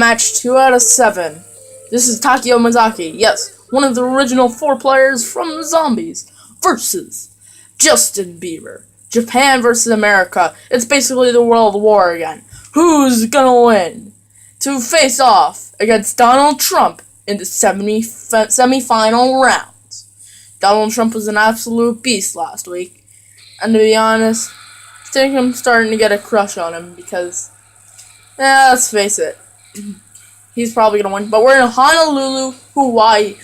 Match 2 out of 7. This is Takeo Masaki, yes, one of the original 4 players from Zombies, versus Justin Bieber. Japan versus America. It's basically the World War again. Who's gonna win? To face off against Donald Trump in the semi-final rounds. Donald Trump was an absolute beast last week, and to be honest, I think I'm starting to get a crush on him because, let's face it, he's probably gonna win. But we're in Honolulu, Hawaii,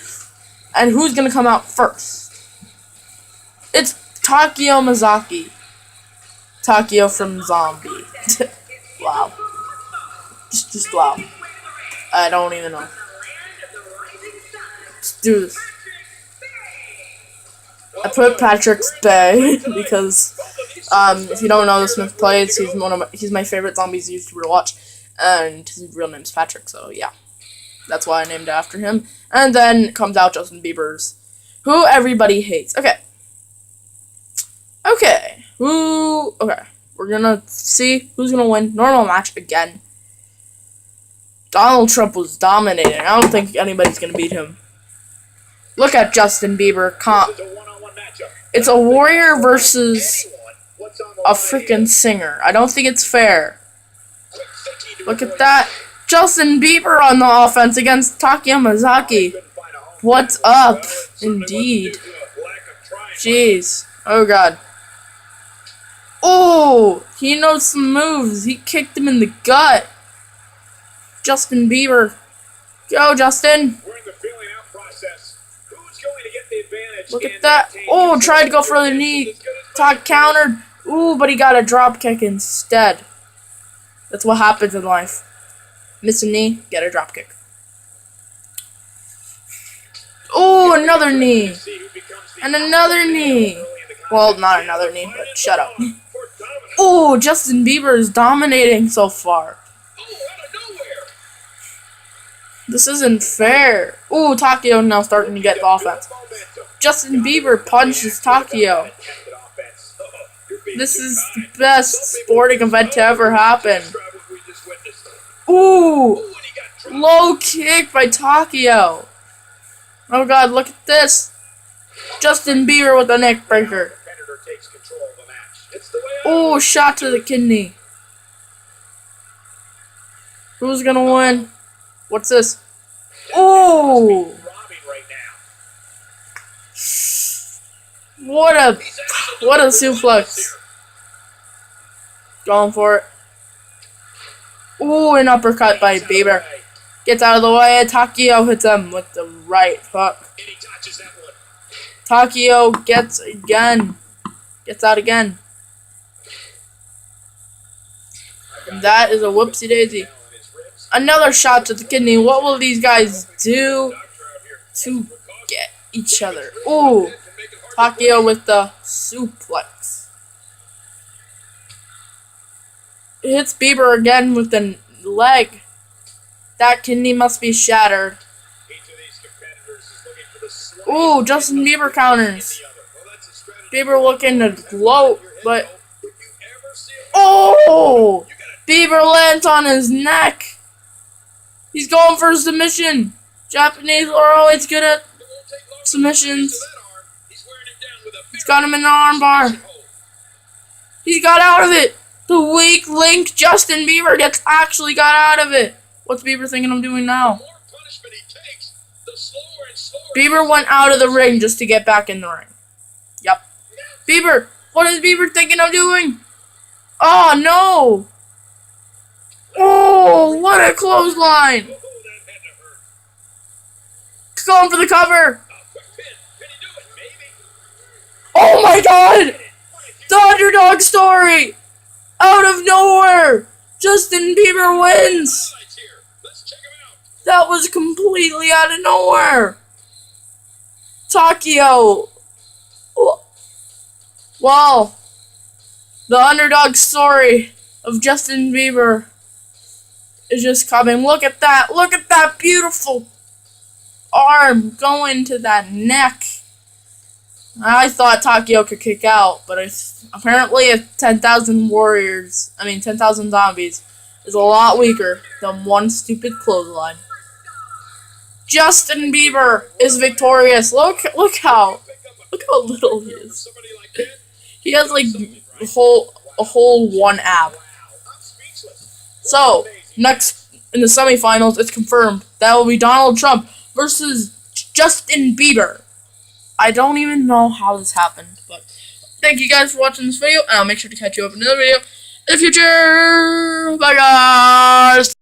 and who's gonna come out first? It's Takeo Masaki. Takeo from Zombie. Wow. Just wow. I don't even know. Let's do this. I put Patrick's Bay because if you don't know the Smith plays, he's my favorite Zombies YouTuber to watch, and his real name's Patrick, so yeah. That's why I named it after him. And then comes out Justin Bieber's, who everybody hates. Okay. Okay. We're gonna see who's gonna win. Normal match again. Donald Trump was dominating. I don't think anybody's gonna beat him. Look at Justin Bieber. It's a warrior versus a freaking singer. I don't think it's fair. Look at that. Justin Bieber on the offense against Takeo Masaki. What's up? Indeed. Jeez. Oh god. Oh, he knows some moves. He kicked him in the gut. Justin Bieber. Go, Justin. Look at that. Oh, tried to go for the knee. Todd countered. Ooh, but he got a drop kick instead. That's what happens in life. Miss a knee, get a drop kick. Oh, another knee. And another knee. Well, not another knee, but shut up. Oh, Justin Bieber is dominating so far. This isn't fair. Oh, Takeo now starting to get the offense. Justin Bieber punches Takeo. This is the best sporting event to ever happen. Ooh, low kick by Takeo. Oh god, look at this. Justin Bieber with a neck breaker. Oh, shot to the kidney. Who's gonna win? What's this? Oh! What a suplex. Going for it. Ooh, an uppercut by Bieber. Gets out of the way. Takeo hits him with the right hook. Takeo gets out again. And that is a whoopsie daisy. Another shot to the kidney. What will these guys do to get each other? Ooh, Takeo with the suplex. It hits Bieber again with the leg. That kidney must be shattered. Ooh, Justin Bieber counters. Bieber looking to gloat, but... Oh! Bieber lands on his neck. He's going for a submission. Japanese are always good at submissions. He's got him in an armbar. He's got out of it. The weak link Justin Bieber actually got out of it. What's Bieber thinking I'm doing now? Bieber went out of the ring just to get back in the ring. Yep. Bieber, what is Bieber thinking I'm doing? Oh, no. Oh, what a clothesline. He's going for the cover. Oh my god. The underdog story. Out of nowhere. Justin Bieber wins. That was completely out of nowhere. Takeo. Wow. The underdog story of Justin Bieber is just coming. Look at that. Look at that beautiful arm going to that neck. I thought Takeo could kick out, but apparently 10,000 zombies is a lot weaker than one stupid clothesline. Justin Bieber is victorious. Look how little he is. He has like a whole one ab. So next in the semifinals, it's confirmed that will be Donald Trump versus Justin Bieber. I don't even know how this happened, but thank you guys for watching this video, and I'll make sure to catch you up in another video in the future. Bye, guys!